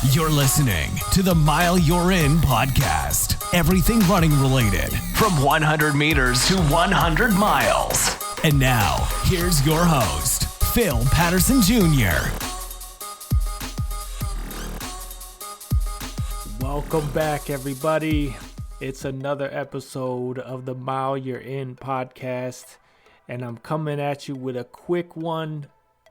You're listening to the Mile You're In podcast. Everything running related, from 100 meters to 100 miles. And now, here's your host, Phil Patterson Jr. Welcome back, everybody. It's another episode of the Mile You're In podcast, and I'm coming at you with a quick one,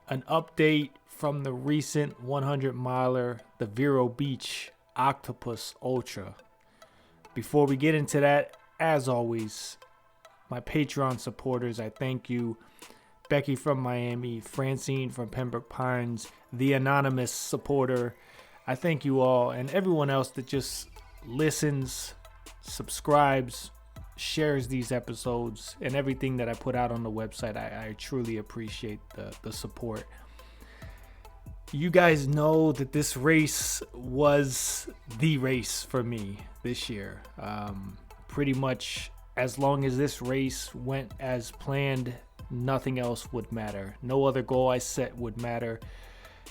an update from the recent 100 miler, the Vero Beach Octopus Ultra. Before we get into that, as always, my Patreon supporters, I thank you. Becky from Miami, Francine from Pembroke Pines, the anonymous supporter. I thank you all, and everyone else that just listens, subscribes, shares these episodes, and everything that I put out on the website. I truly appreciate the support. You guys know that this race was the race for me this year. Pretty much as long as this race went as planned, nothing else would matter. No other goal I set would matter.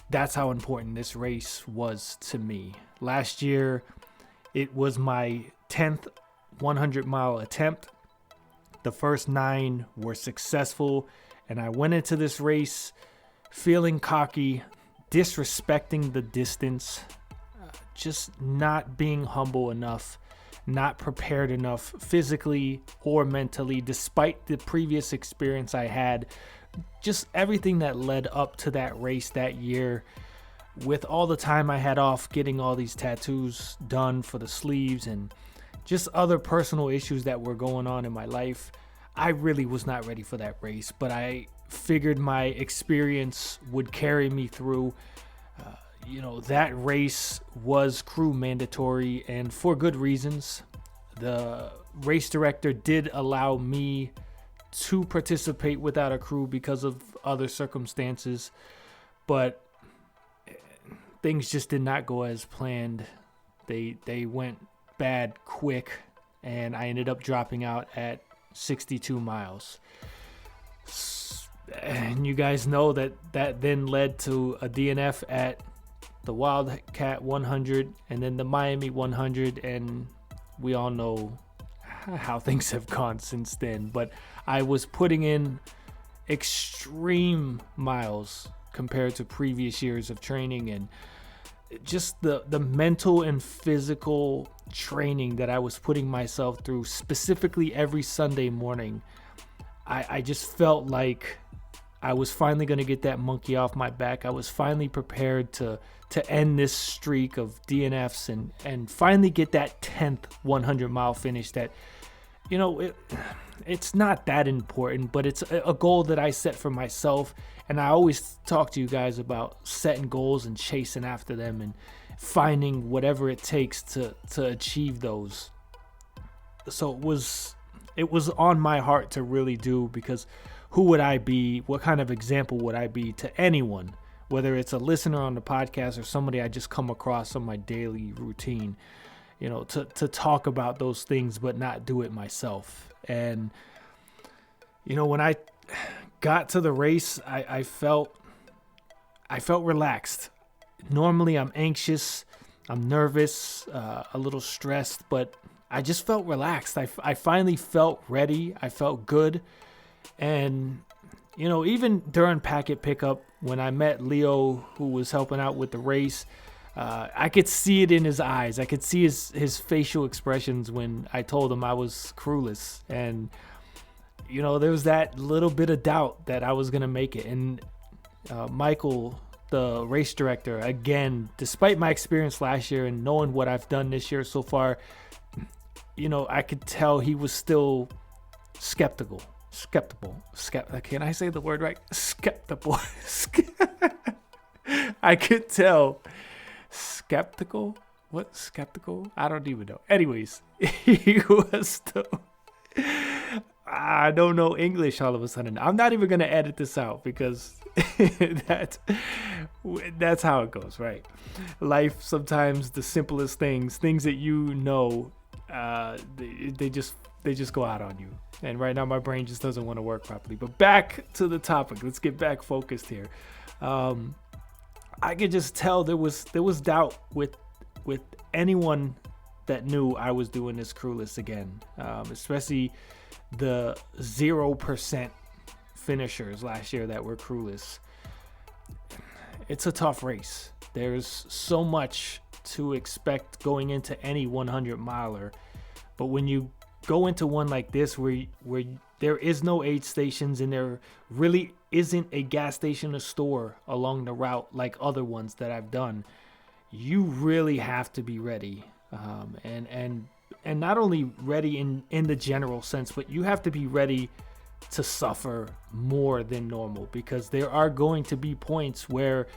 That's how important this race was to me. Last year, it was my 10th 100-mile attempt. The first 9 were successful, and I went into this race feeling cocky, disrespecting the distance, just not being humble enough, not prepared enough physically or mentally, despite the previous experience I had. Just everything that led up to that race that year, with all the time I had off getting all these tattoos done for the sleeves and just other personal issues that were going on in my life, I really was not ready for that race, but I figured my experience would carry me through. That race was crew mandatory, and for good reasons. The race director did allow me to participate without a crew because of other circumstances, but things just did not go as planned. They went bad quick, and I ended up dropping out at 62 miles. And you guys know that then led to a DNF at the Wildcat 100 and then the Miami 100, and we all know how things have gone since then. But I was putting in extreme miles compared to previous years of training, and just the mental and physical training that I was putting myself through, specifically every Sunday morning. I just felt like I was finally going to get that monkey off my back. I was finally prepared to end this streak of DNFs and finally get that 10th 100-mile finish that, it's not that important, but it's a goal that I set for myself. And I always talk to you guys about setting goals and chasing after them and finding whatever it takes to achieve those. So it was on my heart to really do, because who would I be? What kind of example would I be to anyone, whether it's a listener on the podcast or somebody I just come across on my daily routine, to talk about those things but not do it myself. And, when I got to the race, I felt relaxed. Normally I'm anxious, I'm nervous, a little stressed, but I just felt relaxed. I finally felt ready. I felt good. And, even during packet pickup, when I met Leo, who was helping out with the race, I could see it in his eyes. I could see his facial expressions when I told him I was crewless. And, there was that little bit of doubt that I was going to make it. And Michael, the race director, again, despite my experience last year and knowing what I've done this year so far, I could tell he was still skeptical. Can I say the word right? Skeptical. I could tell. Skeptical? What? Skeptical? I don't even know. Anyways, he was still... I don't know English all of a sudden. I'm not even going to edit this out, because that's how it goes, right? Life, sometimes the simplest things that they just go out on you. And right now my brain just doesn't want to work properly. But back to the topic. Let's get back focused here. I could just tell there was doubt with anyone that knew I was doing this crewless again, especially the 0% finishers last year that were crewless. It's a tough race. There's so much to expect going into any 100 miler, but when you go into one like this where there is no aid stations and there really isn't a gas station or store along the route like other ones that I've done, you really have to be ready, and not only ready in the general sense, but you have to be ready to suffer more than normal, because there are going to be points where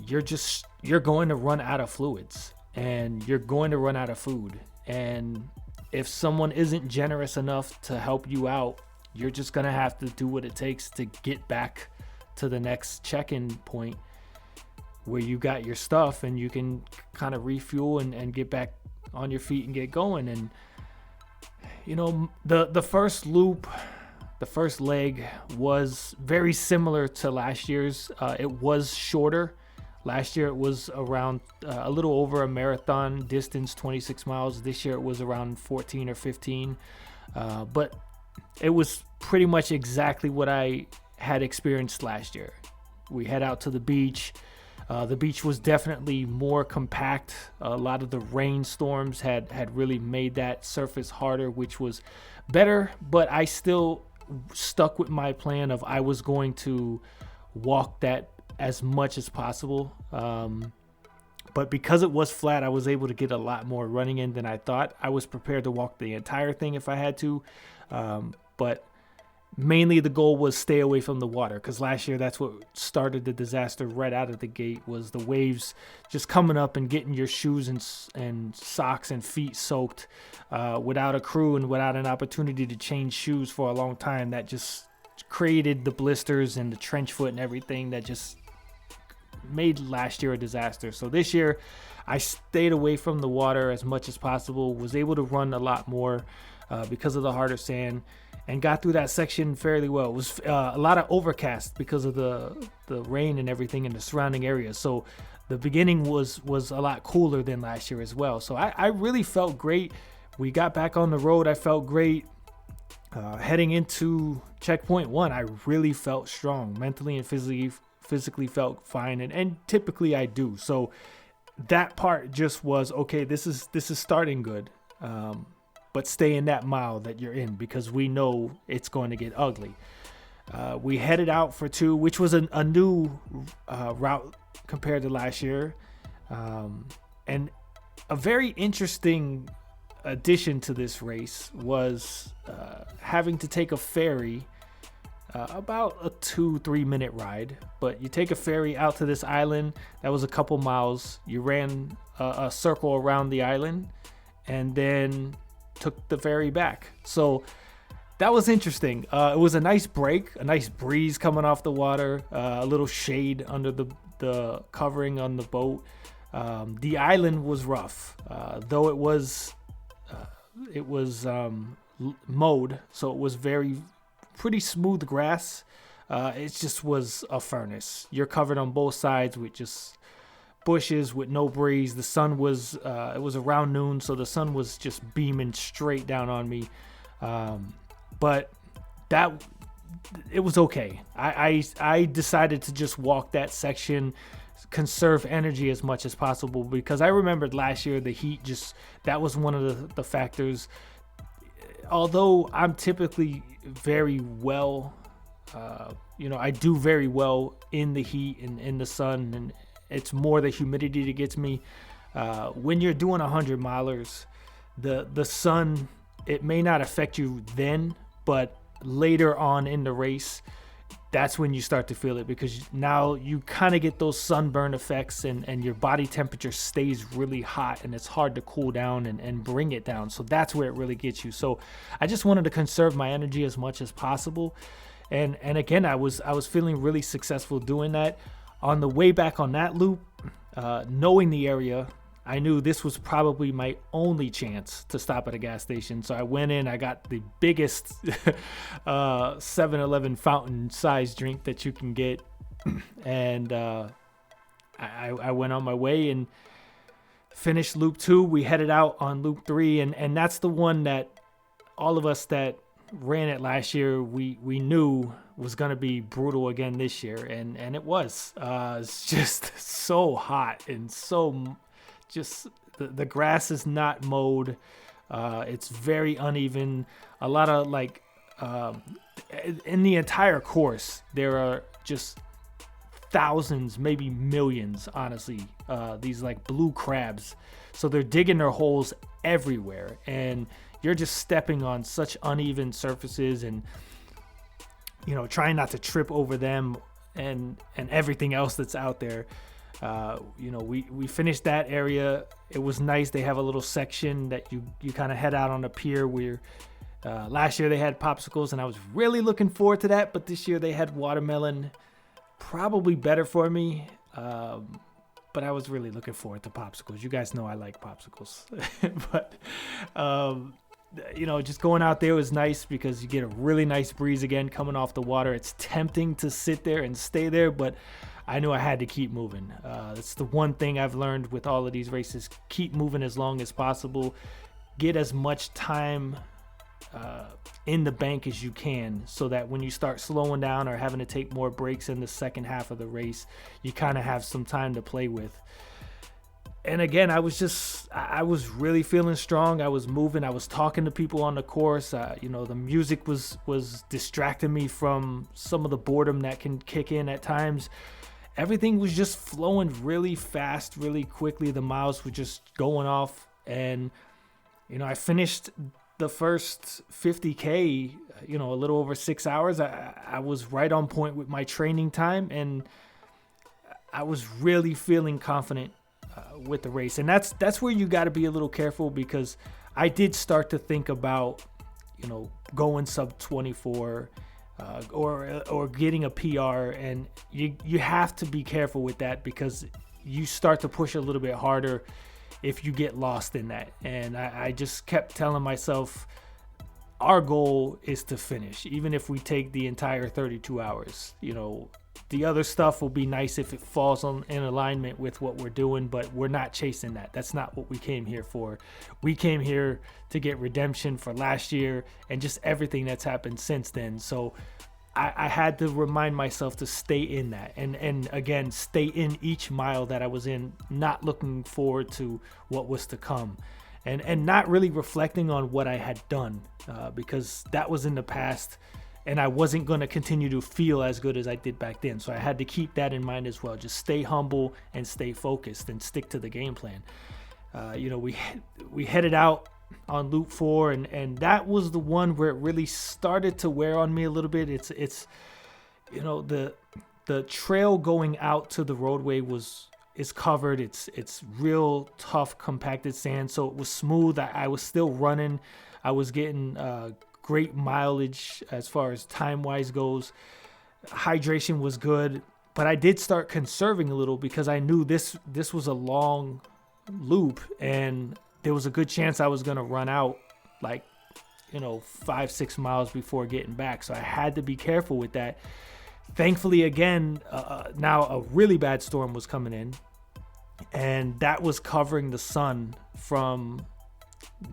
you're going to run out of fluids and you're going to run out of food, and if someone isn't generous enough to help you out, you're just going to have to do what it takes to get back to the next check-in point where you got your stuff and you can kind of refuel and get back on your feet and get going. And you know, the first loop, the first leg was very similar to last year's. It was shorter. Last year it was around a little over a marathon distance, 26 miles. This year it was around 14 or 15. But it was pretty much exactly what I had experienced last year. We head out to the beach. The beach was definitely more compact. A lot of the rainstorms had really made that surface harder, which was better, but I still stuck with my plan of I was going to walk that as much as possible. But because it was flat, I was able to get a lot more running in than I thought. I was prepared to walk the entire thing if I had to. But mainly the goal was stay away from the water, because last year that's what started the disaster right out of the gate, was the waves just coming up and getting your shoes and socks and feet soaked without a crew and without an opportunity to change shoes for a long time. That just created the blisters and the trench foot and everything that just made last year a disaster. So this year I stayed away from the water as much as possible, was able to run a lot more because of the harder sand, and got through that section fairly well. It was a lot of overcast because of the rain and everything in the surrounding areas. So the beginning was a lot cooler than last year as well. So I really felt great. We got back on the road. I felt great. Heading into checkpoint 1, I really felt strong mentally and physically felt fine, and typically I do. So that part just was okay. This is starting good, but stay in that mile that you're in, because we know it's going to get ugly. We headed out for 2, which was a new route compared to last year, and a very interesting addition to this race was having to take a ferry, about a 2-3 minute ride, but you take a ferry out to this island that was a couple miles. You ran a circle around the island and then took the ferry back. So that was interesting. It was a nice break, a nice breeze coming off the water, a little shade under the covering on the boat. The island was rough, though it was mowed, so it was pretty smooth grass. It just was a furnace. You're covered on both sides with just bushes with no breeze. The sun was it was around noon, so the sun was just beaming straight down on me. But it was okay. I decided to just walk that section, conserve energy as much as possible, because I remembered last year the heat, that was one of the factors. Although I'm typically very well, I do very well in the heat and in the sun, and it's more the humidity that gets me. When you're doing 100 milers, the sun, it may not affect you then, but later on in the race, that's when you start to feel it, because now you kind of get those sunburn effects, and your body temperature stays really hot, and it's hard to cool down and bring it down. So that's where it really gets you. So I just wanted to conserve my energy as much as possible. And again, I was feeling really successful doing that. On the way back on that loop, knowing the area, I knew this was probably my only chance to stop at a gas station. So I went in, I got the biggest 7-Eleven fountain size drink that you can get. And I went on my way and finished loop 2. We headed out on loop 3, and that's the one that all of us that ran it last year, we knew was going to be brutal again this year, and it was. It's just so hot and so just the grass is not mowed. It's very uneven. A lot of like in the entire course, there are just thousands, maybe millions, honestly, these like blue crabs. So they're digging their holes everywhere, and you're just stepping on such uneven surfaces and, you know, trying not to trip over them and everything else that's out there. You know, we finished that area. It was nice. They have a little section that you kind of head out on a pier where last year they had popsicles, and I was really looking forward to that. But this year they had watermelon, probably better for me. But I was really looking forward to popsicles. You guys know I like popsicles. But, you know, just going out there was nice because you get a really nice breeze again coming off the water. It's tempting to sit there and stay there, but I knew I had to keep moving. That's the one thing I've learned with all of these races. Keep moving as long as possible. Get as much time in the bank as you can, so that when you start slowing down or having to take more breaks in the second half of the race, you kind of have some time to play with. And again, I was really feeling strong. I was moving. I was talking to people on the course. You know, the music was distracting me from some of the boredom that can kick in at times. Everything was just flowing really fast, really quickly. The miles were just going off. And, you know, I finished the first 50K, you know, a little over 6 hours. I was right on point with my training time, and I was really feeling confident with the race. And that's where you got to be a little careful, because I did start to think about, you know, going sub 24 or getting a PR, and you have to be careful with that, because you start to push a little bit harder if you get lost in that. And I just kept telling myself, our goal is to finish, even if we take the entire 32 hours. You know, the other stuff will be nice if it falls in alignment with what we're doing, but we're not chasing that. That's not what we came here for. We came here to get redemption for last year and just everything that's happened since then. So I had to remind myself to stay in that, and again, stay in each mile that I was in, not looking forward to what was to come, and not really reflecting on what I had done, because that was in the past, and I wasn't going to continue to feel as good as I did back then. So I had to keep that in mind as well. Just stay humble and stay focused and stick to the game plan. You know, we headed out on loop 4, and that was the one where it really started to wear on me a little bit. It's you know, the trail going out to the roadway is covered. It's real tough compacted sand, so it was smooth. I was still running. I was getting great mileage as far as time wise goes. Hydration was good, but I did start conserving a little, because I knew this was a long loop, and there was a good chance I was going to run out, like, you know, 5-6 miles before getting back. So I had to be careful with that. Thankfully, again, now a really bad storm was coming in, and that was covering the sun from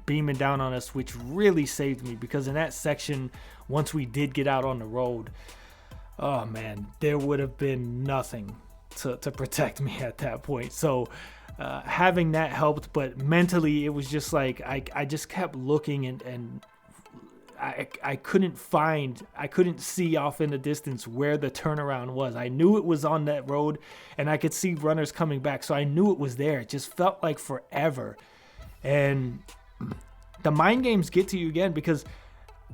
beaming down on us, which really saved me, because in that section, once we did get out on the road, oh man, there would have been nothing to protect me at that point. So having that helped, but mentally it was just like I just kept looking, and I couldn't see off in the distance where the turnaround was. I knew it was on that road, and I could see runners coming back, so I knew it was there. It just felt like forever. And the mind games get to you again, because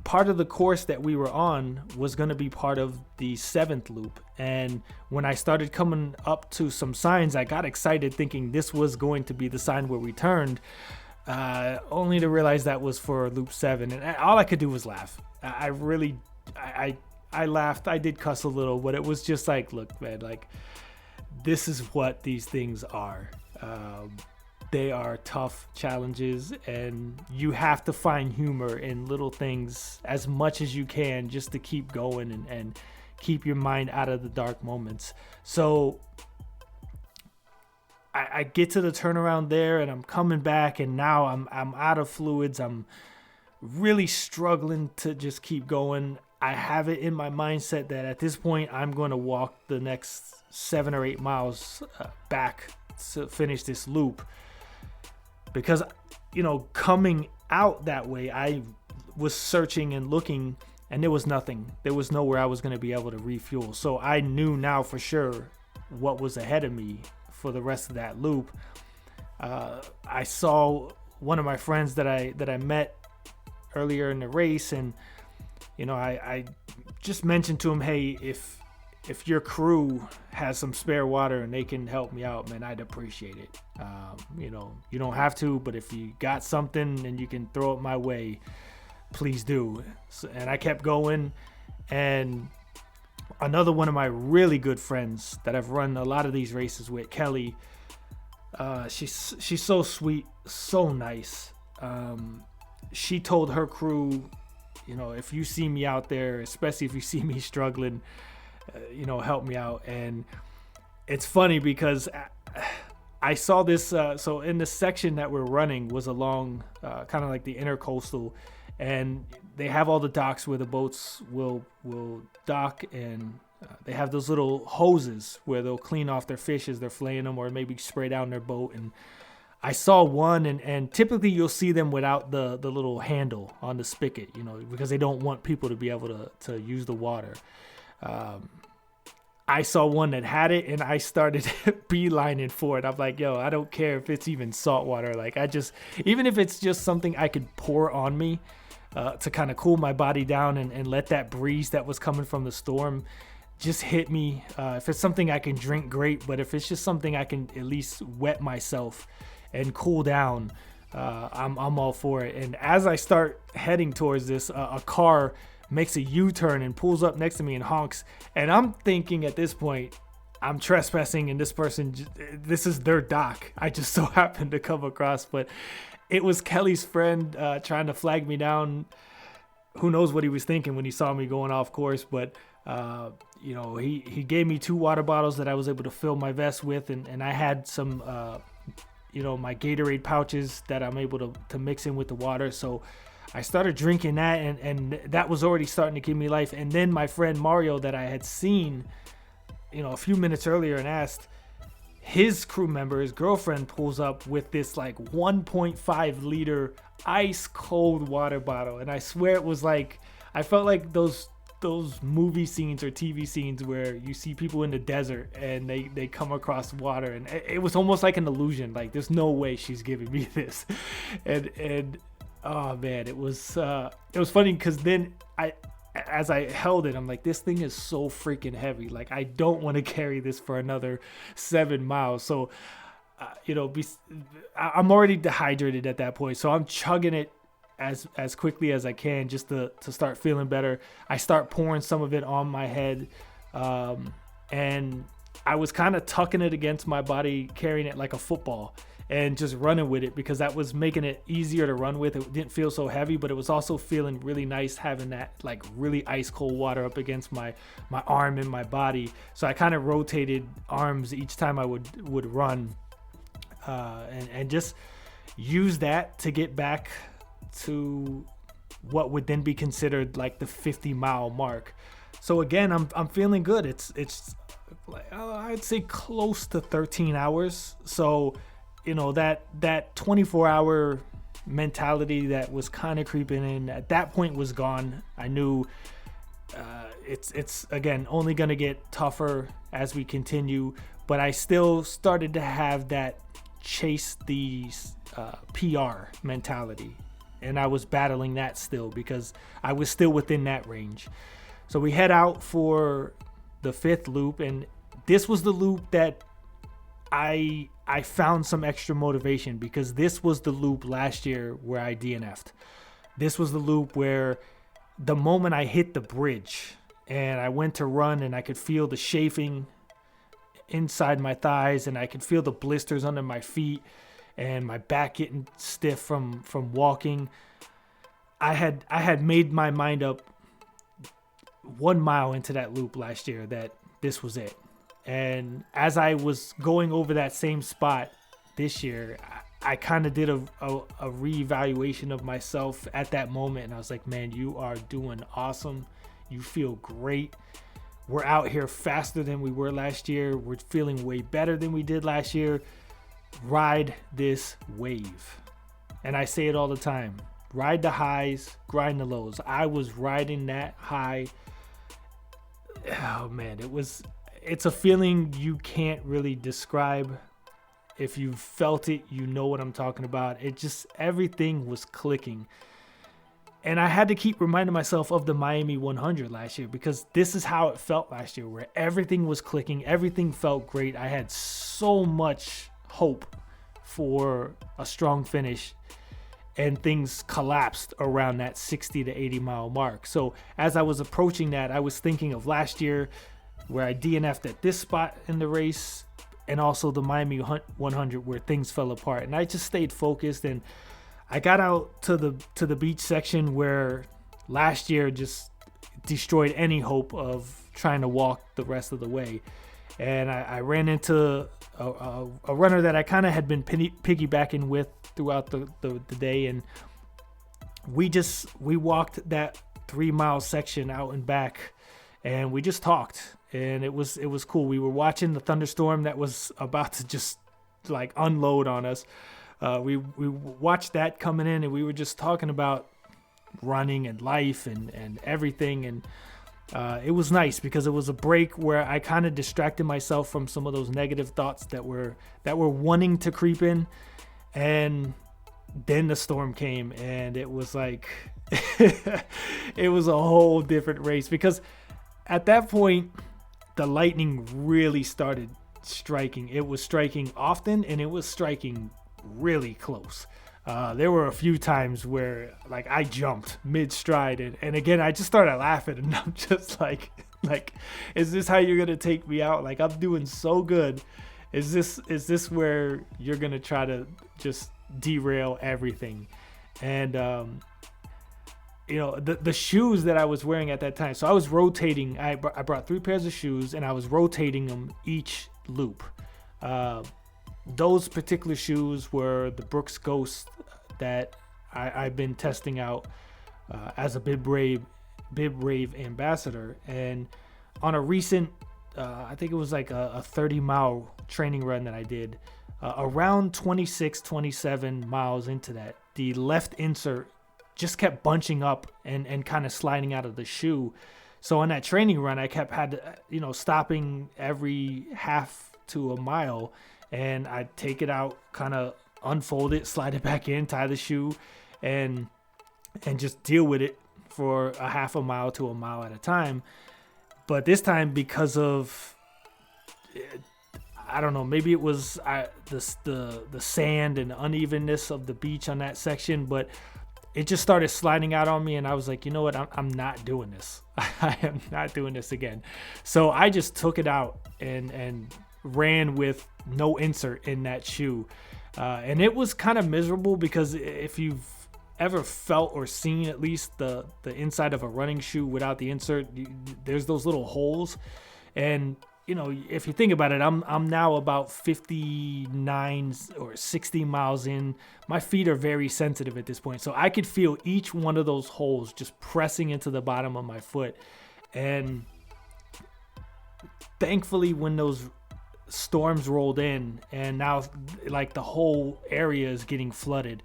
part of the course that we were on was going to be part of the 7th loop. And when I started coming up to some signs, I got excited thinking this was going to be the sign where we turned, only to realize that was for loop 7. And all I could do was laugh. I laughed. I did cuss a little, but it was just like, look, man, like, this is what these things are. They are tough challenges, and you have to find humor in little things as much as you can, just to keep going and keep your mind out of the dark moments. So I get to the turnaround there, and I'm coming back, and now I'm out of fluids. I'm really struggling to just keep going. I have it in my mindset that at this point I'm going to walk the next 7 or 8 miles back to finish this loop, because coming out that way I was searching and looking, and there was nothing. There was nowhere I was going to be able to refuel. So I knew now for sure what was ahead of me for the rest of that loop. I saw one of my friends that I met earlier in the race, and I just mentioned to him, hey, if your crew has some spare water and they can help me out, man, I'd appreciate it. You don't have to, but if you got something and you can throw it my way, please do. And I kept going, and another one of my really good friends that I've run a lot of these races with, Kelly, she's so sweet, so nice. She told her crew, if you see me out there, especially if you see me struggling, help me out. And it's funny because I saw this. So in the section that we're running was along kind of like the intercoastal, and they have all the docks where the boats will dock, and they have those little hoses where they'll clean off their fish as they're filleting them, or maybe spray down their boat. And I saw one, and typically you'll see them without the little handle on the spigot, because they don't want people to be able to use the water. I saw one that had it, and I started beelining for it. I'm like, yo, I don't care if it's even salt water. Like, even if it's just something I could pour on me to kind of cool my body down and let that breeze that was coming from the storm just hit me. If it's something I can drink, great. But if it's just something I can at least wet myself and cool down, I'm all for it. And as I start heading towards this, a car makes a U-turn and pulls up next to me and honks. And I'm thinking at this point, I'm trespassing, and this person, this is their dock. I just so happened to come across, but it was Kelly's friend trying to flag me down. Who knows what he was thinking when he saw me going off course, but he gave me 2 water bottles that I was able to fill my vest with, and I had some my Gatorade pouches that I'm able to mix in with the water. So I started drinking that, and that was already starting to give me life. And then my friend Mario, that I had seen a few minutes earlier and asked, his crew member, his girlfriend, pulls up with this like 1.5 liter ice cold water bottle. And I swear it was like, I felt like those movie scenes or TV scenes where you see people in the desert and they come across water, and it was almost like an illusion. Like, there's no way she's giving me this. And oh man, it was funny, because then as I held it, I'm like, this thing is so freaking heavy. Like, I don't want to carry this for another 7 miles. So, I'm already dehydrated at that point. So I'm chugging it as quickly as I can just to start feeling better. I start pouring some of it on my head. And I was kind of tucking it against my body, carrying it like a football, and just running with it, because that was making it easier to run with. It didn't feel so heavy, but it was also feeling really nice having that like really ice cold water up against my arm and my body. So I kind of rotated arms each time I would run, and just use that to get back to what would then be considered like the 50-mile mark. So again, I'm feeling good. It's like, I'd say close to 13 hours. So that 24-hour mentality that was kind of creeping in at that point was gone. I knew it's again only going to get tougher as we continue, but I still started to have that chase the PR mentality, and I was battling that still because I was still within that range. So we head out for the 5th loop, and this was the loop that I found some extra motivation, because this was the loop last year where I DNF'd. This was the loop where the moment I hit the bridge and I went to run, and I could feel the chafing inside my thighs, and I could feel the blisters under my feet, and my back getting stiff from walking. I had made my mind up 1 mile into that loop last year that this was it. And as I was going over that same spot this year, I kind of did a reevaluation of myself at that moment. And I was like, man, you are doing awesome. You feel great. We're out here faster than we were last year. We're feeling way better than we did last year. Ride this wave. And I say it all the time. Ride the highs, grind the lows. I was riding that high. Oh man, it's a feeling you can't really describe. If you felt it, you know what I'm talking about. Everything was clicking. And I had to keep reminding myself of the Miami 100 last year, because this is how it felt last year, where everything was clicking. Everything felt great. I had so much hope for a strong finish, and things collapsed around that 60 to 80 mile mark. So as I was approaching that, I was thinking of last year where I DNF'd at this spot in the race, and also the Miami 100 where things fell apart. And I just stayed focused, and I got out to the beach section where last year just destroyed any hope of trying to walk the rest of the way. And I ran into a runner that I kind of had been piggybacking with throughout the day. And we walked that 3 mile section out and back, and we just talked. And it was cool. We were watching the thunderstorm that was about to just like unload on us. We watched that coming in, and we were just talking about running and life and everything. And it was nice because it was a break where I kind of distracted myself from some of those negative thoughts that were wanting to creep in. And then the storm came, and it was like it was a whole different race, because at that point the lightning really started striking. It was striking often, and it was striking really close. There were a few times where like I jumped mid-stride, and again I just started laughing, and I'm just like is this how you're gonna take me out? Like, I'm doing so good. Is this where you're gonna try to just derail everything? And the shoes that I was wearing at that time, so I was rotating. I brought 3 pairs of shoes, and I was rotating them each loop. Those particular shoes were the Brooks Ghost that I've been testing out as a Bib Rave ambassador. And on a recent, I think it was like a 30-mile training run that I did, around 26, 27 miles into that, the left insert just kept bunching up and kind of sliding out of the shoe. So on that training run, I stopping every half to a mile, and I'd take it out, kind of unfold it, slide it back in, tie the shoe, and just deal with it for a half a mile to a mile at a time. But this time, because of, I don't know, maybe it was the sand and unevenness of the beach on that section, but it just started sliding out on me, and I was like, you know what, I'm not doing this. I am not doing this again. So I just took it out and ran with no insert in that shoe. And it was kind of miserable, because if you've ever felt or seen at least the inside of a running shoe without the insert, there's those little holes. And if you think about it, I'm now about 59 or 60 miles in. My feet are very sensitive at this point, so I could feel each one of those holes just pressing into the bottom of my foot. And thankfully, when those storms rolled in, and now like the whole area is getting flooded,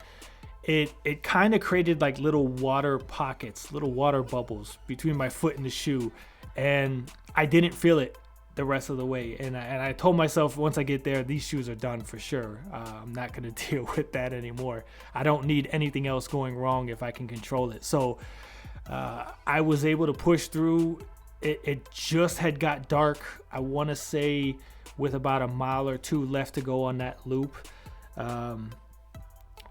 it kind of created like little water pockets, little water bubbles between my foot and the shoe, and I didn't feel it the rest of the way. And I told myself, once I get there, these shoes are done for sure. I'm not going to deal with that anymore. I don't need anything else going wrong if I can control it. So I was able to push through. It just had got dark, I want to say, with about a mile or two left to go on that loop.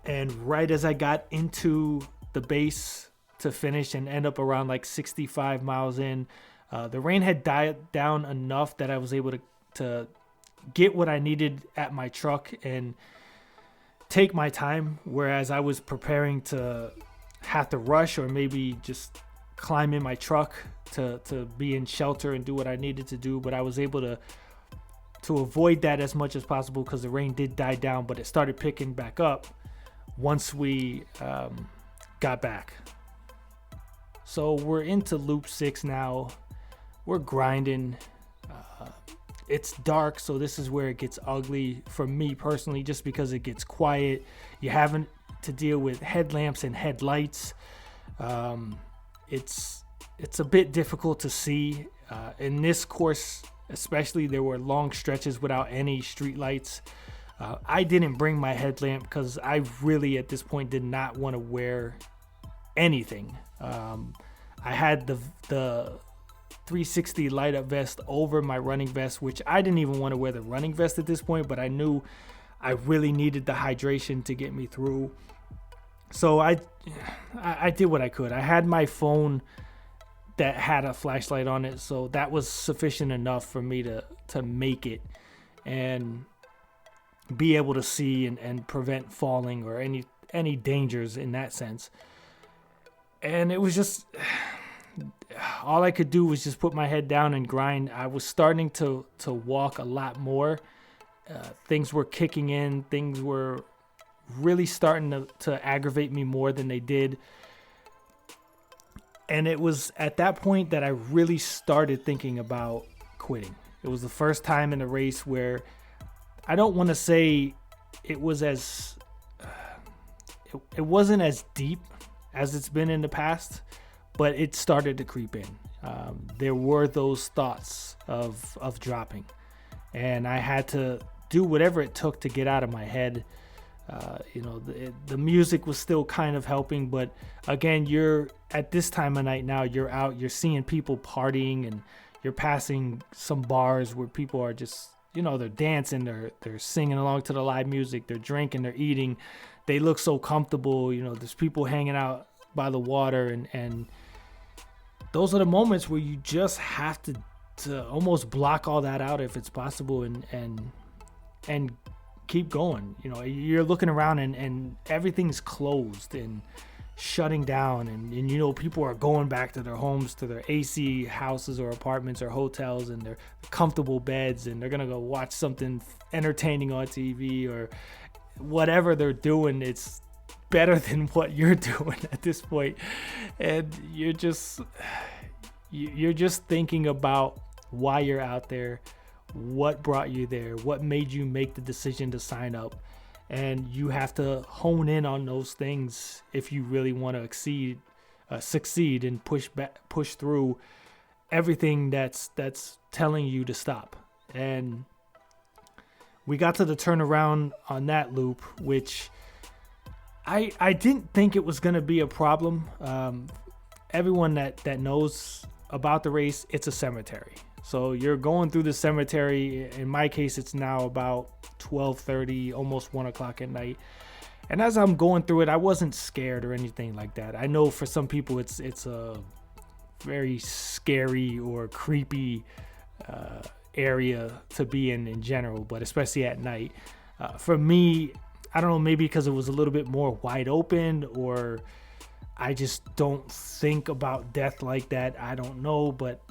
And right as I got into the base to finish and end up around like 65 miles in, the rain had died down enough that I was able to get what I needed at my truck and take my time, whereas I was preparing to have to rush or maybe just climb in my truck to be in shelter and do what I needed to do. But I was able to avoid that as much as possible, because the rain did die down, but it started picking back up once we got back. So we're into loop 6 now. We're grinding. It's dark, so this is where it gets ugly for me personally, just because it gets quiet. You haven't to deal with headlamps and headlights. It's a bit difficult to see. In this course especially, there were long stretches without any street lights. I didn't bring my headlamp because I really at this point did not want to wear anything. I had the 360 light up vest over my running vest, which I didn't even want to wear the running vest at this point, but I knew I really needed the hydration to get me through. So I did what I could. I had my phone that had a flashlight on it, so that was sufficient enough for me to make it and be able to see and prevent falling or any dangers in that sense. And it was just, all I could do was just put my head down and grind. I was starting to walk a lot more. Things were kicking in. Things were really starting to aggravate me more than they did. And it was at that point that I really started thinking about quitting. It was the first time in the race where I don't want to say it was as, it wasn't as deep as it's been in the past, but it started to creep in. There were those thoughts of dropping, and I had to do whatever it took to get out of my head. The music was still kind of helping, but again, you're at this time of night now, you're out, you're seeing people partying, and you're passing some bars where people are just, they're dancing, they're singing along to the live music, they're drinking, they're eating, they look so comfortable. There's people hanging out by the water, and those are the moments where you just have to almost block all that out if it's possible, and keep going. You're looking around and everything's closed and shutting down, and people are going back to their homes, to their AC houses or apartments or hotels, and their comfortable beds, and they're gonna go watch something entertaining on TV or whatever they're doing. It's better than what you're doing at this point, and you're just thinking about why you're out there, what brought you there, what made you make the decision to sign up. And you have to hone in on those things if you really want to succeed and push through everything that's telling you to stop. And we got to the turnaround on that loop, which I didn't think it was going to be a problem. Everyone that knows about the race, it's a cemetery. So you're going through the cemetery. In my case, it's now about 12:30, almost 1 o'clock at night. And as I'm going through it, I wasn't scared or anything like that. I know for some people it's a very scary or creepy area to be in general, but especially at night. For me, I don't know, maybe because it was a little bit more wide open, or I just don't think about death like that. I don't know, but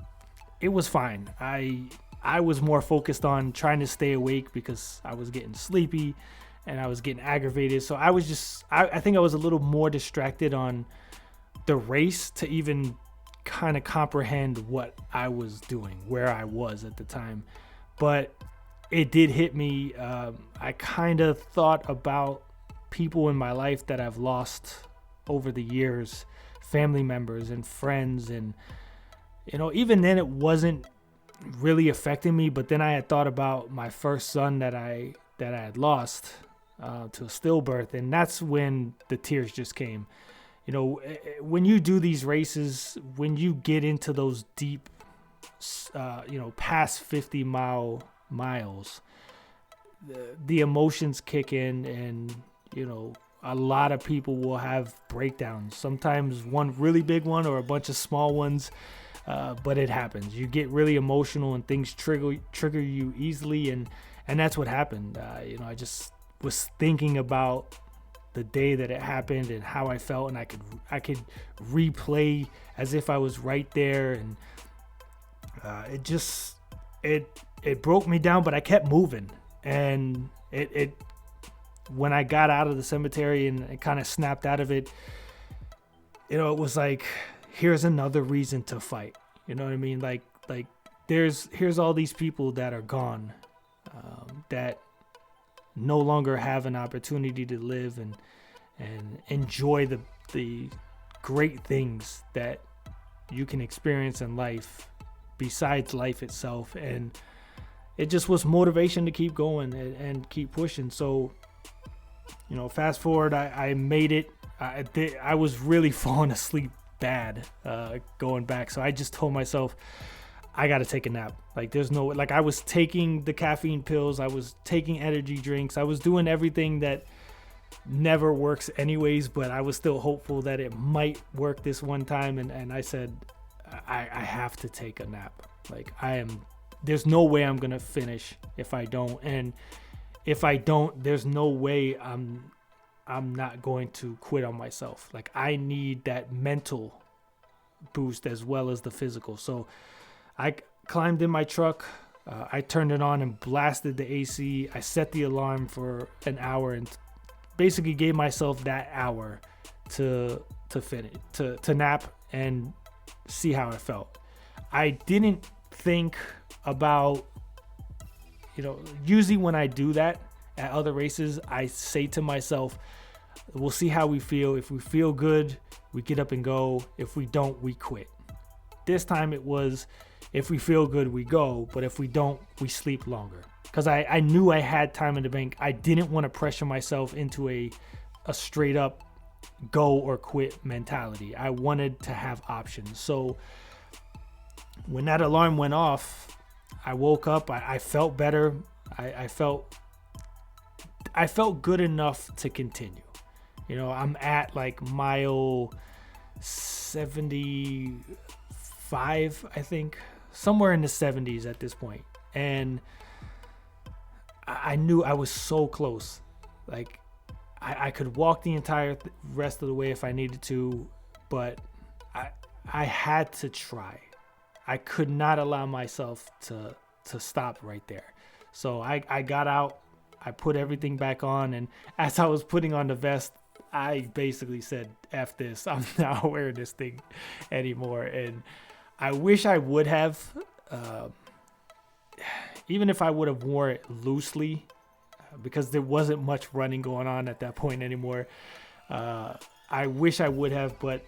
it was fine. I was more focused on trying to stay awake because I was getting sleepy and I was getting aggravated. So I think I was a little more distracted on the race to even kind of comprehend what I was doing, where I was at the time. But it did hit me. I kind of thought about people in my life that I've lost over the years, family members and friends, and even then it wasn't really affecting me. But then I had thought about my first son that I had lost to a stillbirth, and that's when the tears just came. When you do these races, when you get into those deep, past 50 miles, the emotions kick in, and a lot of people will have breakdowns. Sometimes one really big one or a bunch of small ones. But it happens. You get really emotional and things trigger you easily, and that's what happened. I just was thinking about the day that it happened and how I felt, and I could replay as if I was right there, and it it broke me down, but I kept moving. And it when I got out of the cemetery and it kind of snapped out of it, it was like, here's another reason to fight. You know what I mean? Like here's all these people that are gone, that no longer have an opportunity to live and enjoy the great things that you can experience in life besides life itself. And it just was motivation to keep going and keep pushing. So, fast forward, I made it. I was really falling asleep bad going back. So I just told myself, I got to take a nap. Like, there's no, like, I was taking the caffeine pills. I was taking energy drinks. I was doing everything that never works anyways, but I was still hopeful that it might work this one time. And I said, I have to take a nap. Like, there's no way I'm going to finish if I don't. And if I don't, there's no way I'm not going to quit on myself. Like, I need that mental boost as well as the physical. So I climbed in my truck. I turned it on and blasted the AC. I set the alarm for an hour and basically gave myself that hour to finish, to nap and see how it felt. I didn't think about, usually when I do that at other races, I say to myself, we'll see how we feel. If we feel good, we get up and go. If we don't, we quit. This time it was, if we feel good, we go. But if we don't, we sleep longer. Because I knew I had time in the bank. I didn't want to pressure myself into a straight up go or quit mentality. I wanted to have options. So when that alarm went off, I woke up. I felt better. I felt good enough to continue. I'm at like mile 75, I think, somewhere in the 70s at this point. And I knew I was so close. Like, I could walk the entire rest of the way if I needed to, but I had to try. I could not allow myself to stop right there. So I got out, I put everything back on, and as I was putting on the vest, I basically said, F this, I'm not wearing this thing anymore. And I wish I would have, even if I would have worn it loosely, because there wasn't much running going on at that point anymore. I wish I would have, but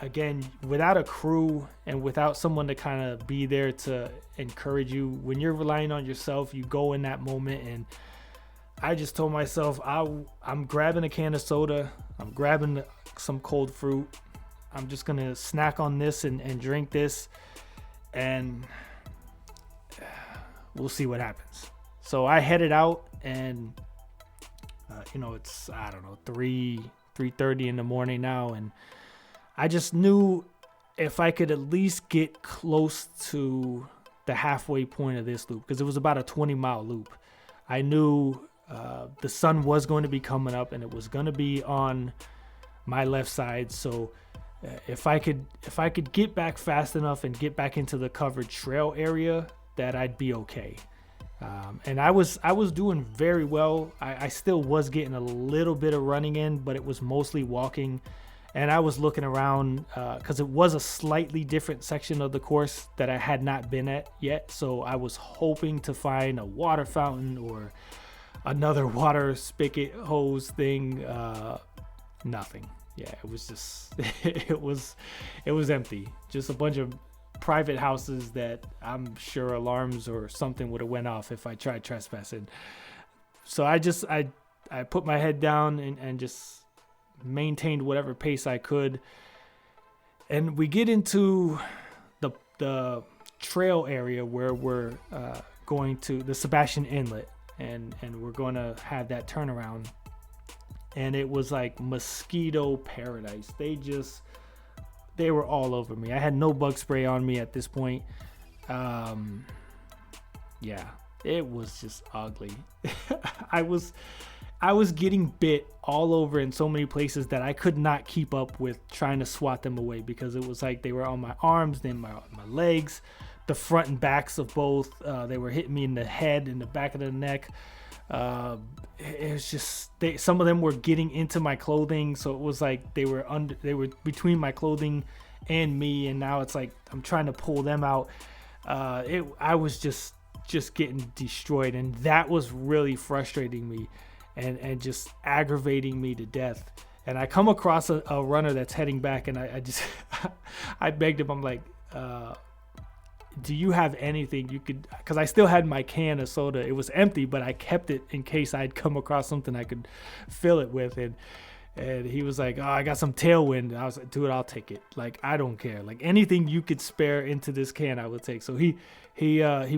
again, without a crew and without someone to kind of be there to encourage you, when you're relying on yourself, you go in that moment. And I just told myself, I'm grabbing a can of soda, I'm grabbing some cold fruit, I'm just gonna snack on this and drink this, and we'll see what happens. So I headed out, and it's, I don't know, 3:30 in the morning now, and I just knew if I could at least get close to the halfway point of this loop, because it was about a 20-mile loop. I knew the sun was going to be coming up, and it was going to be on my left side. So if I could get back fast enough and get back into the covered trail area, that I'd be okay. And I was doing very well. I still was getting a little bit of running in, but it was mostly walking. And I was looking around because it was a slightly different section of the course that I had not been at yet. So I was hoping to find a water fountain or another water spigot hose thing. Nothing. Yeah, it was just it was empty. Just a bunch of private houses that I'm sure alarms or something would have went off if I tried trespassing. So I put my head down and just maintained whatever pace I could. And we get into the trail area where we're going to the Sebastian Inlet, and we're going to have that turnaround. And it was like mosquito paradise. They were all over me. I had no bug spray on me at this point. Yeah, it was just ugly. I was getting bit all over in so many places that I could not keep up with trying to swat them away, because it was like they were on my arms, then my legs, the front and backs of both. They were hitting me in the head and the back of the neck. It was just some of them were getting into my clothing, so it was like they were between my clothing and me, and now it's like I'm trying to pull them out. I was just getting destroyed, and that was really frustrating me and just aggravating me to death. And I come across a runner that's heading back, and I just I begged him. I'm like, do you have anything you could, because I still had my can of soda. It was empty, but I kept it in case I'd come across something I could fill it with. And he was like, oh, I got some Tailwind. I was like, dude, I'll take it. Like, I don't care. Like, anything you could spare into this can, I would take. So he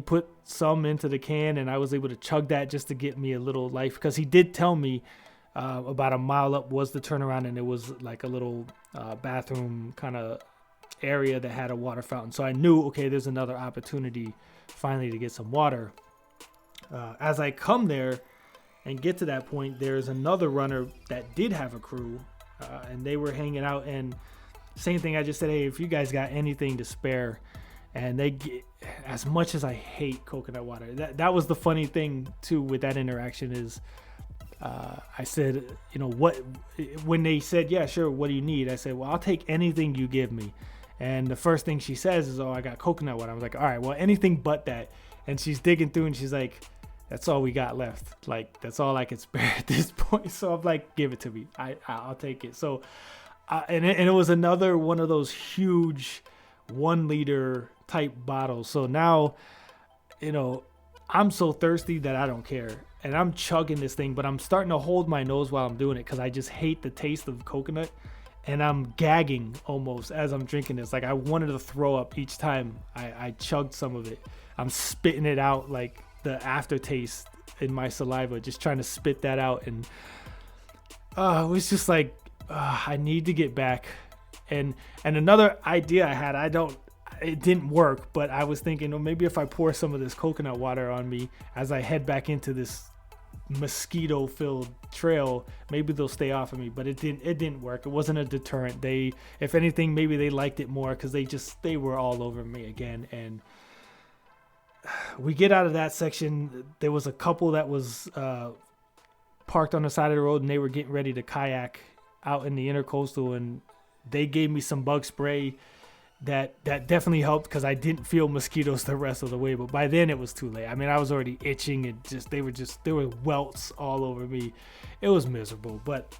put some into the can, and I was able to chug that just to get me a little life, because he did tell me about a mile up was the turnaround, and it was like a little bathroom kind of area that had a water fountain. So I knew, okay, there's another opportunity finally to get some water. As I come there and get to that point, there's another runner that did have a crew, and they were hanging out, and same thing I just said, hey, if you guys got anything to spare. And they get, as much as I hate coconut water, that was the funny thing too with that interaction is I said, you know, when they said, yeah, sure, what do you need? I said, well, I'll take anything you give me. And the first thing she says is, oh, I got coconut water. I was like, all right, well, anything but that. And she's digging through, and she's like, that's all we got left. Like, that's all I can spare at this point. So I'm like, give it to me. I'll take it. So, and it was another one of those huge 1 liter type bottles. So now, you know, I'm so thirsty that I don't care. And I'm chugging this thing, but I'm starting to hold my nose while I'm doing it because I just hate the taste of coconut. And I'm gagging almost as I'm drinking this. Like, I wanted to throw up each time I chugged some of it. I'm spitting it out, like the aftertaste in my saliva, just trying to spit that out. And it was just like, I need to get back. And another idea I had, it didn't work, but I was thinking, oh, maybe if I pour some of this coconut water on me as I head back into this mosquito-filled trail, maybe they'll stay off of me. But it didn't work. It wasn't a deterrent. If anything, maybe they liked it more because they were all over me again. And we get out of that section. There was a couple that was parked on the side of the road, and they were getting ready to kayak out in the intercoastal, and they gave me some bug spray that definitely helped because I didn't feel mosquitoes the rest of the way. But by then it was too late. I mean, I was already itching, and there were welts all over me. It was miserable. But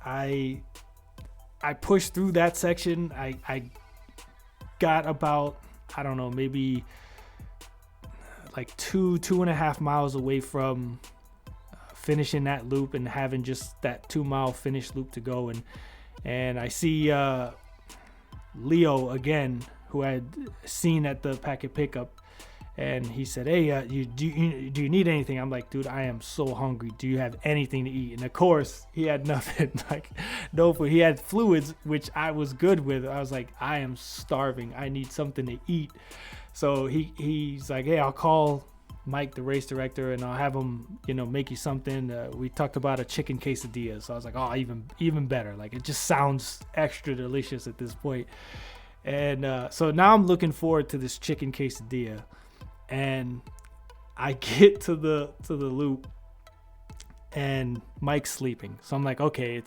I pushed through that section. I got about, I don't know, maybe like 2.5 miles away from finishing that loop and having just that 2 mile finish loop to go. And I see Leo again, who I had seen at the packet pickup, and he said, hey, do you need anything? I'm like, dude, I am so hungry. Do you have anything to eat? And of course he had nothing. Like, no food. He had fluids, which I was good with. I was like, I am starving. I need something to eat. So he's like, hey, I'll call Mike, the race director, and I'll have him, make you something. We talked about a chicken quesadilla. So I was like, oh, even better. Like, it just sounds extra delicious at this point. And so now I'm looking forward to this chicken quesadilla. And I get to the loop, and Mike's sleeping. So I'm like, okay,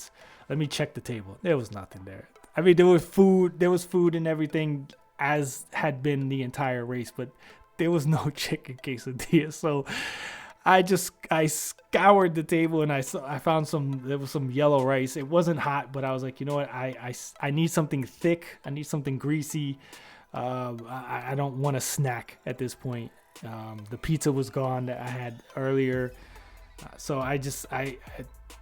let me check the table. There was nothing there. I mean, there was food and everything as had been the entire race, but there was no chicken quesadilla. So I scoured the table, and I found there was some yellow rice. It wasn't hot, but I was like, you know what? I need something thick. I need something greasy. I don't want a snack at this point. The pizza was gone that I had earlier. So I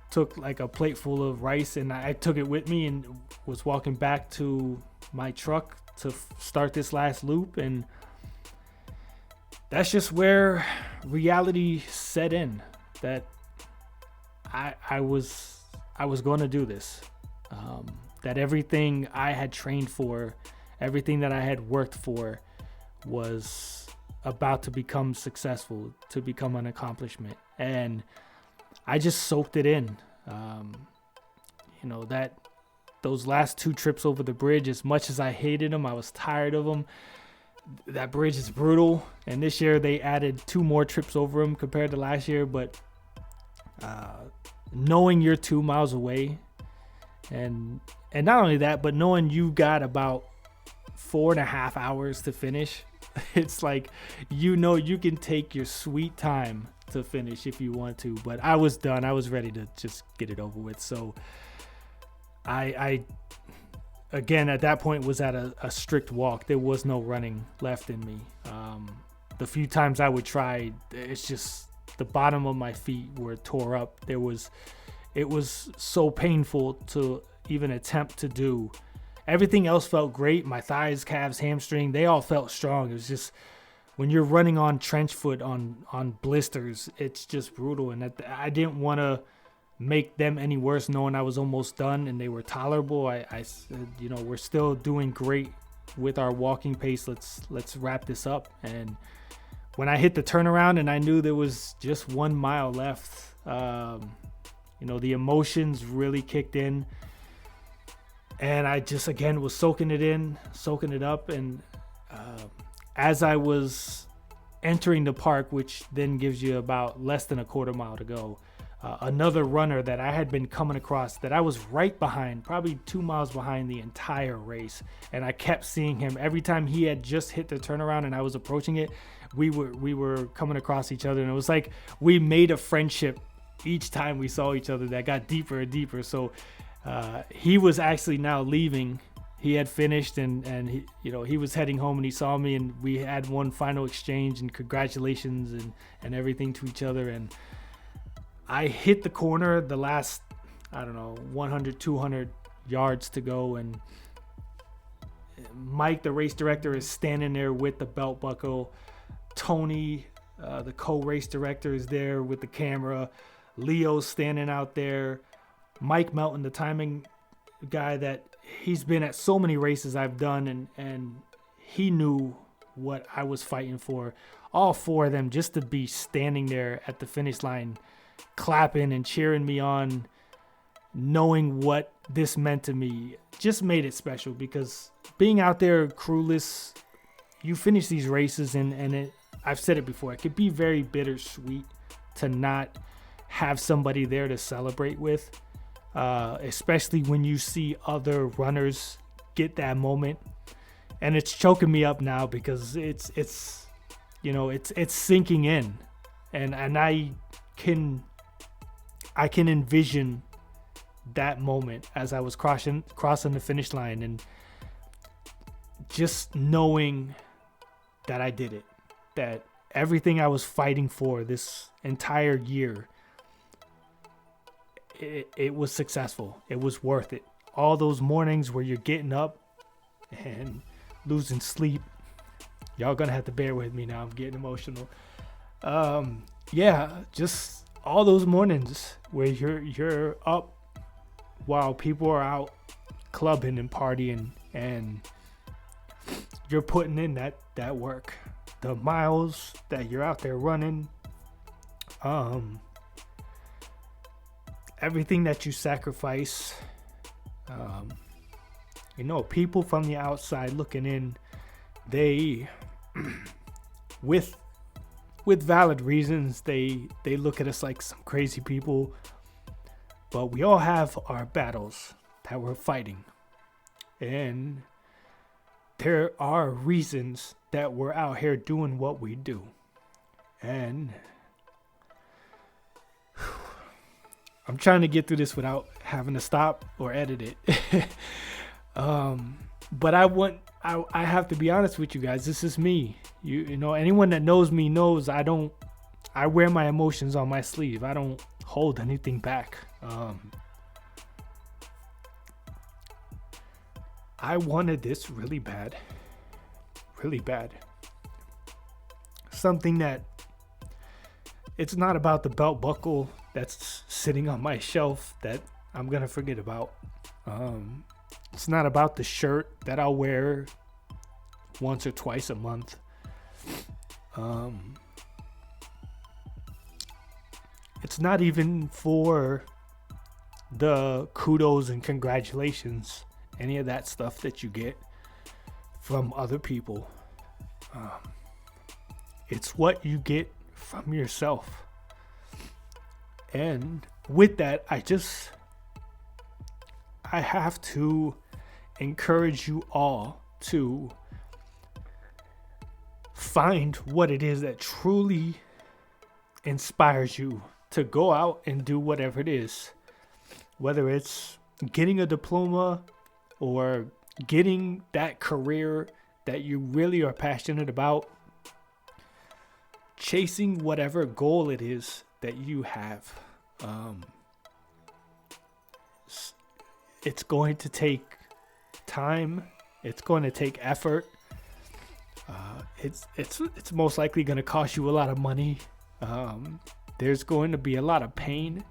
took like a plate full of rice, and I took it with me and was walking back to my truck to start this last loop. And that's just where reality set in, that I was going to do this, that everything I had trained for, everything that I had worked for was about to become successful, to become an accomplishment. And I just soaked it in. Those last 2 trips over the bridge, as much as I hated them, I was tired of them. that bridge is brutal. And this year they added 2 more trips over them compared to last year. But knowing you're 2 miles away, and not only that, but knowing you got about 4.5 hours to finish, it's like, you can take your sweet time to finish if you want to. But I was done. I was ready to just get it over with. So I again, at that point, was at a strict walk. There was no running left in me. The few times I would try, it's just the bottom of my feet were tore up. It was so painful to even attempt to do. Everything else felt great. My thighs, calves, hamstring, they all felt strong. It was just when you're running on trench foot on blisters, it's just brutal. And I didn't want to make them any worse, knowing I was almost done and they were tolerable. I said, we're still doing great with our walking pace. Let's wrap this up. And when I hit the turnaround and I knew there was just 1 mile left, the emotions really kicked in. And I just, again, was soaking it up. And as I was entering the park, which then gives you about less than a quarter mile to go, another runner that I had been coming across that I was right behind, probably 2 miles behind the entire race. And I kept seeing him every time he had just hit the turnaround and I was approaching it. We were coming across each other, and it was like we made a friendship each time we saw each other that got deeper and deeper. So he was actually now leaving. He had finished and he was heading home, and he saw me, and we had one final exchange and congratulations and everything to each other. And I hit the corner, the last, 100, 200 yards to go. And Mike, the race director, is standing there with the belt buckle. Tony, the co-race director, is there with the camera. Leo's standing out there. Mike Melton, the timing guy, that he's been at so many races I've done, and he knew what I was fighting for. All 4 of them just to be standing there at the finish line, clapping and cheering me on, knowing what this meant to me, just made it special. Because being out there crewless, you finish these races and I've said it before, it could be very bittersweet to not have somebody there to celebrate with. Especially when you see other runners get that moment. And it's choking me up now because it's sinking in, and I can envision that moment as I was crossing the finish line, and just knowing that I did it, that everything I was fighting for this entire year, it was successful. It was worth it. All those mornings where you're getting up and losing sleep. Y'all gonna have to bear with me now. I'm getting emotional. Just all those mornings where you're up while people are out clubbing and partying, and you're putting in that work. The miles that you're out there running. Everything that you sacrifice, people from the outside looking in, they, with valid reasons, they look at us like some crazy people, but we all have our battles that we're fighting, and there are reasons that we're out here doing what we do. And I'm trying to get through this without having to stop or edit it. But I have to be honest with you guys. This is me. Anyone that knows me knows I wear my emotions on my sleeve. I don't hold anything back. I wanted this really bad. Really bad. Something that, it's not about the belt buckle that's sitting on my shelf that I'm going to forget about. It's not about the shirt that I'll wear once or twice a month. It's not even for the kudos and congratulations, any of that stuff that you get from other people. It's what you get from yourself. And with that, I have to encourage you all to find what it is that truly inspires you to go out and do whatever it is. Whether it's getting a diploma or getting that career that you really are passionate about, chasing whatever goal it is that you have. It's going to take time. It's going to take effort. It's most likely going to cost you a lot of money. There's going to be a lot of pain.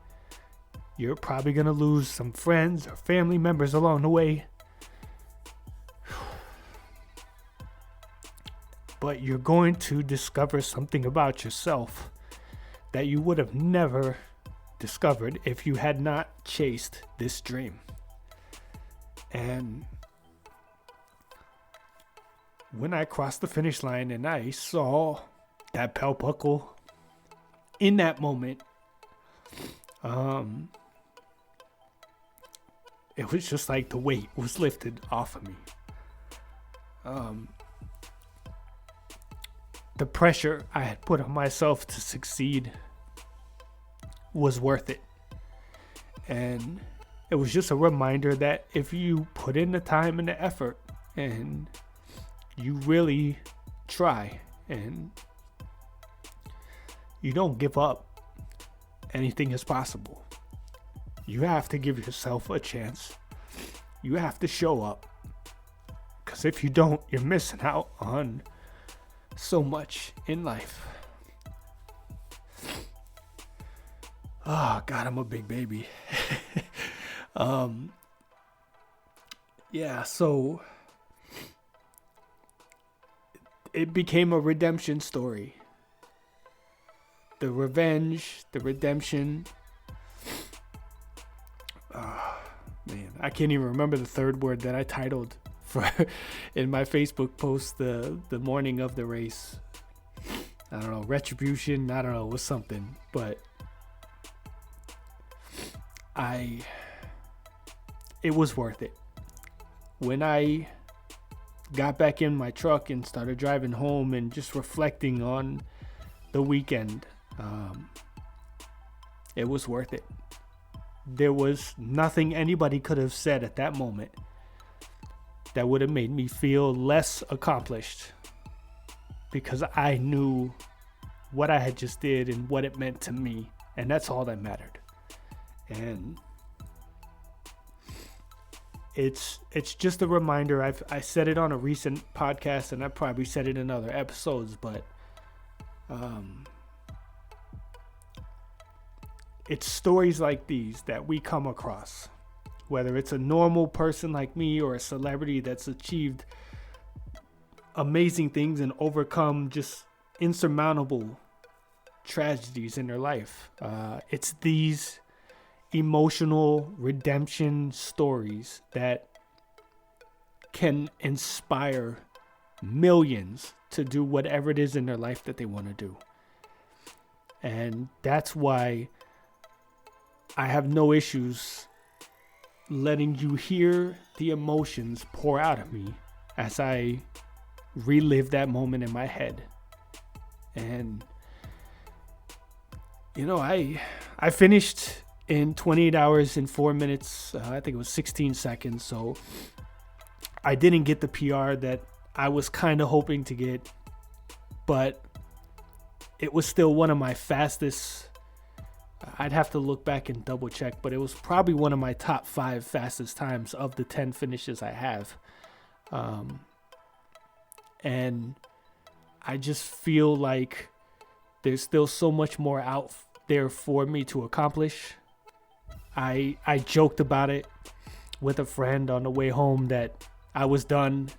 You're probably going to lose some friends or family members along the way. But you're going to discover something about yourself that you would have never discovered if you had not chased this dream. And when I crossed the finish line and I saw that belt buckle, in that moment, it was just like the weight was lifted off of me. The pressure I had put on myself to succeed was worth it. And it was just a reminder that if you put in the time and the effort and you really try and you don't give up, anything is possible. You have to give yourself a chance. You have to show up. Because if you don't, you're missing out on so much in life. Oh God, I'm a big baby. So it became a redemption story. The revenge, the redemption. Man, I can't even remember the third word that I titled for in my Facebook post the morning of the race. I don't know, retribution, I don't know, it was something, but it was worth it. When I got back in my truck and started driving home and just reflecting on the weekend, it was worth it. There was nothing anybody could have said at that moment that would have made me feel less accomplished, because I knew what I had just did and what it meant to me, and that's all that mattered. And it's just a reminder. I said it on a recent podcast, and I probably said it in other episodes, but it's stories like these that we come across, whether it's a normal person like me or a celebrity that's achieved amazing things and overcome just insurmountable tragedies in their life. It's these emotional redemption stories that can inspire millions to do whatever it is in their life that they want to do. And that's why I have no issues letting you hear the emotions pour out of me as I relive that moment in my head. And I finished in 28 hours and 4 minutes. I think it was 16 seconds. So I didn't get the PR that I was kind of hoping to get, but it was still one of my fastest. I'd have to look back and double check, but it was probably one of my top 5 fastest times of the 10 finishes I have. And I just feel like there's still so much more out there for me to accomplish. I joked about it with a friend on the way home that I was done.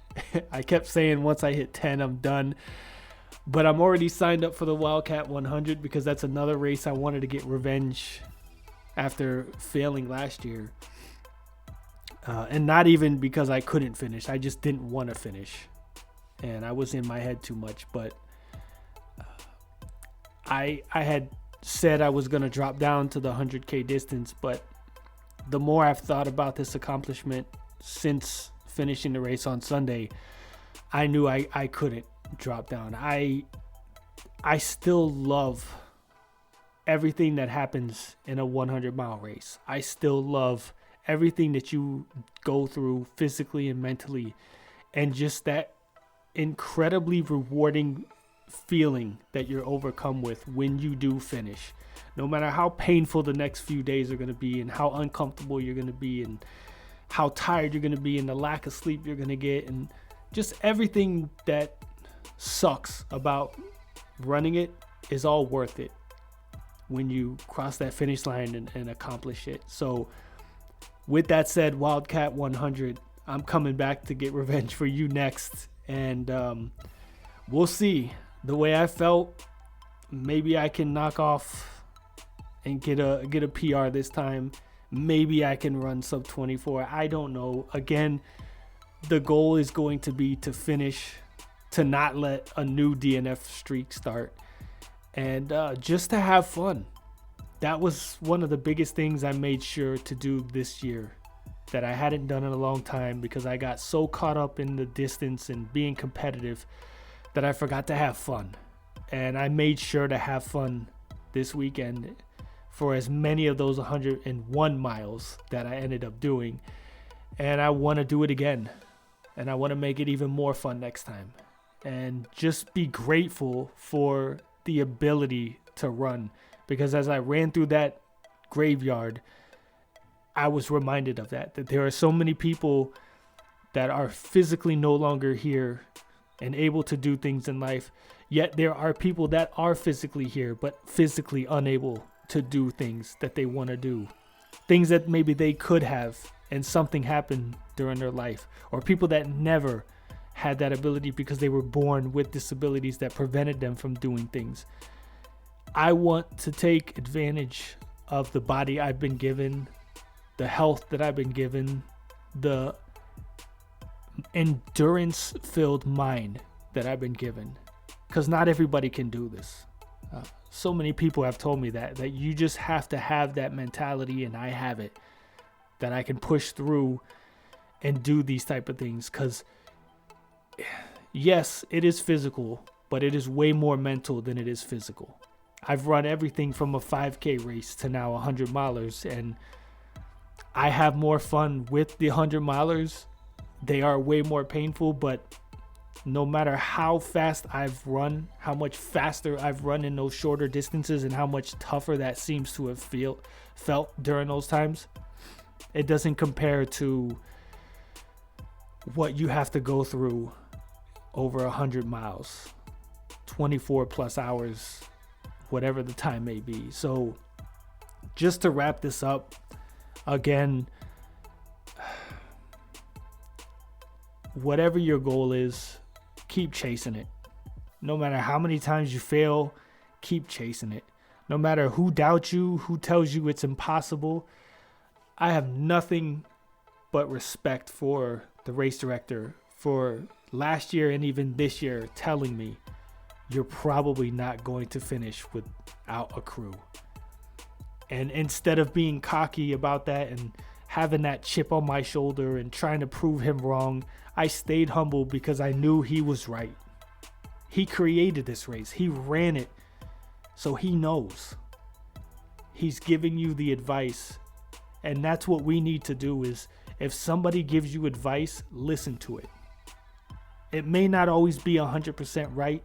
I kept saying once I hit 10, I'm done. But I'm already signed up for the Wildcat 100 because that's another race I wanted to get revenge after failing last year. And not even because I couldn't finish. I just didn't want to finish. and I was in my head too much. But I had said I was going to drop down to the 100K distance, but the more I've thought about this accomplishment since finishing the race on Sunday, I knew I couldn't drop down. I still love everything that happens in a 100-mile race. I still love everything that you go through physically and mentally, and just that incredibly rewarding feeling that you're overcome with when you do finish. No matter how painful the next few days are going to be, and how uncomfortable you're going to be, and how tired you're going to be, and the lack of sleep you're going to get, and just everything that sucks about running it is all worth it when you cross that finish line and accomplish it. So with that said, Wildcat 100, I'm coming back to get revenge for you next, and we'll see. The way I felt, maybe I can knock off and get a PR this time. Maybe I can run sub 24. I don't know. Again, the goal is going to be to finish, to not let a new DNF streak start, and just to have fun. That was one of the biggest things I made sure to do this year that I hadn't done in a long time, because I got so caught up in the distance and being competitive that I forgot to have fun. And I made sure to have fun this weekend for as many of those 101 miles that I ended up doing. And I want to do it again. And I want to make it even more fun next time. And just be grateful for the ability to run. Because as I ran through that graveyard, I was reminded of that there are so many people that are physically no longer here and able to do things in life. Yet there are people that are physically here, but physically unable to do things that they want to do. Things that maybe they could have, and something happened during their life. Or people that never had that ability because they were born with disabilities that prevented them from doing things. I want to take advantage of the body I've been given, the health that I've been given, the endurance-filled mind that I've been given. Because not everybody can do this. So many people have told me that you just have to have that mentality, and I have it, that I can push through and do these type of things. Because yes, it is physical, but it is way more mental than it is physical. I've run everything from a 5K race to now 100 milers, and I have more fun with the 100 milers. They are way more painful, but no matter how fast I've run, how much faster I've run in those shorter distances, and how much tougher that seems to have felt during those times, it doesn't compare to what you have to go through over 100 miles, 24 plus hours, whatever the time may be. So just to wrap this up, again, whatever your goal is, keep chasing it. No matter how many times you fail, keep chasing it. No matter who doubts you, who tells you it's impossible, I have nothing but respect for the race director for last year and even this year telling me you're probably not going to finish without a crew. And instead of being cocky about that and having that chip on my shoulder and trying to prove him wrong, I stayed humble because I knew he was right. He created this race. He ran it. So he knows. He's giving you the advice. And that's what we need to do is, if somebody gives you advice, listen to it. It may not always be 100% right.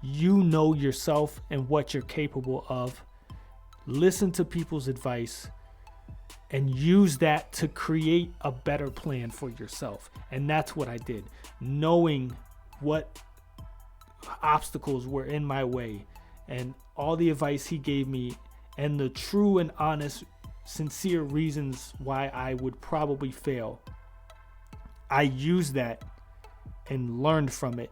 You know yourself and what you're capable of. Listen to people's advice and use that to create a better plan for yourself. And that's what I did. Knowing what obstacles were in my way and all the advice he gave me and the true and honest, sincere reasons why I would probably fail, I used that and learned from it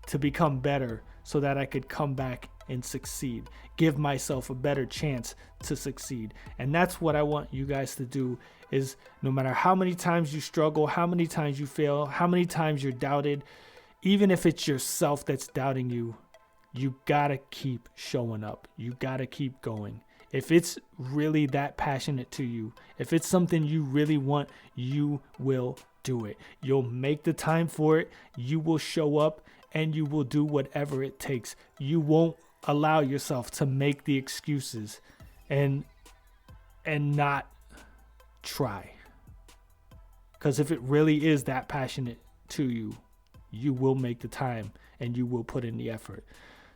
to become better so that I could come back and succeed, give myself a better chance to succeed. And that's what I want you guys to do, is no matter how many times you struggle, how many times you fail, how many times you're doubted, even if it's yourself that's doubting you, you gotta keep showing up. You gotta keep going. If it's really that passionate to you, if it's something you really want, you will do it. You'll make the time for it. You will show up and you will do whatever it takes. You won't allow yourself to make the excuses and not try. Because if it really is that passionate to you, you will make the time and you will put in the effort.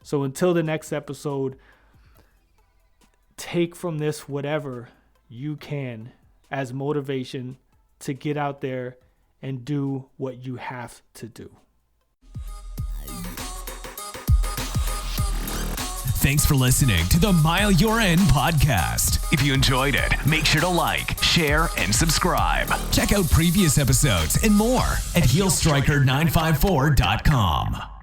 So until the next episode, take from this whatever you can as motivation to get out there and do what you have to do. Thanks for listening to the Mile You're In podcast. If you enjoyed it, make sure to like, share, and subscribe. Check out previous episodes and more at heelstriker954.com.